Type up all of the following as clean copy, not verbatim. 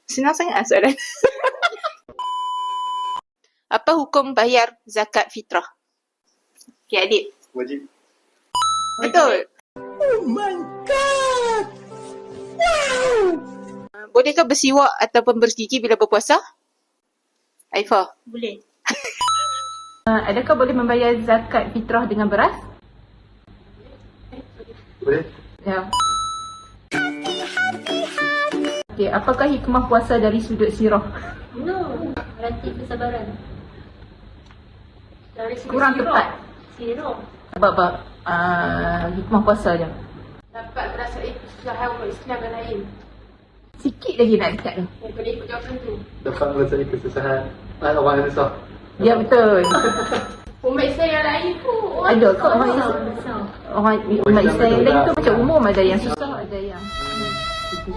Senang sangat soalan. Apa hukum bayar zakat fitrah? Okay, Adib. Wajib. Betul. Oh my god! Wow! Bolehkah bersiwak ataupun bergigi bila berpuasa? Aifah. Boleh. Adakah boleh membayar zakat fitrah dengan beras? Boleh? Ya. Okay, apakah hikmah puasa dari sudut sirah? No. Melatih kesabaran. Dari segi Kurang tepat. Sirah. Sebab apa? Hikmah puasa je. Dapat merasai kesusahan umat Islam yang lain. Sikit lagi nak dekat tu. Yang kena ikut jawapan tu. Dapat merasai kesusahan orang yang susah. Ya, betul. Umat Islam yang lain tu Ada kot orang Besar, Islam. besar. Orang umat Islam yang lain tu macam umum, ada yang susah, ada yang... Okay.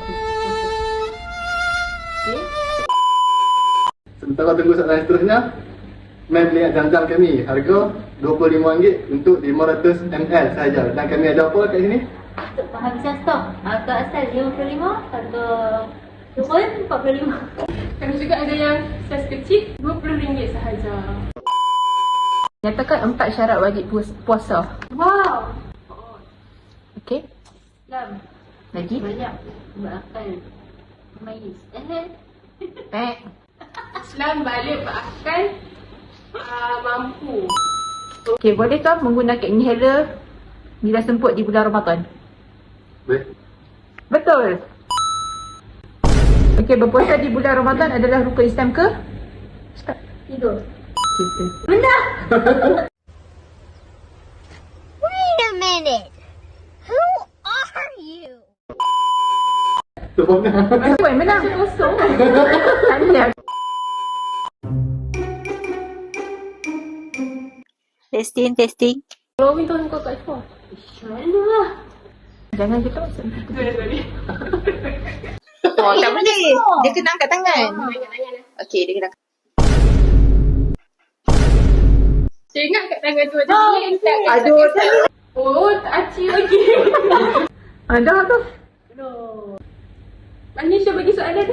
Sementara tunggu soalan seterusnya, main beli jam-jam kami. Harga RM25 untuk 500 ml sahaja. Dan kami ada apa kat sini? Untuk penghabisan stok. Harga asal RM55, harga turun RM45. Kami juga ada yang saiz kecil RM20 sahaja. Nyatakan 4 syarat wajib puasa. Wow. Okey. Islam Lagi? banyak berakal. Mayis. Islam balik berakal, mampu. Okey, bolehkah menggunakan inhaler bila semput di bulan Ramadan? Boleh? Betul. Okey, berpuasa di bulan Ramadan adalah rukun Islam ke? Start. Tidur. Kita. Benar. Wait a minute. Who are you? Sebenarnya. Puan menang. Kosong. Tahniah. Testing, testing. Kalau minta kau kat Ifah. Selalu lah. Jangan kita masuk. Sorry. Oh, tak boleh. Dia kena angkat tangan. Okey, dia kena angkat. Saya ingat kat tangan tu ada yang tak kat Aduh, Oh, tak aci lagi. ada tu. No. Manisha bagi soalan.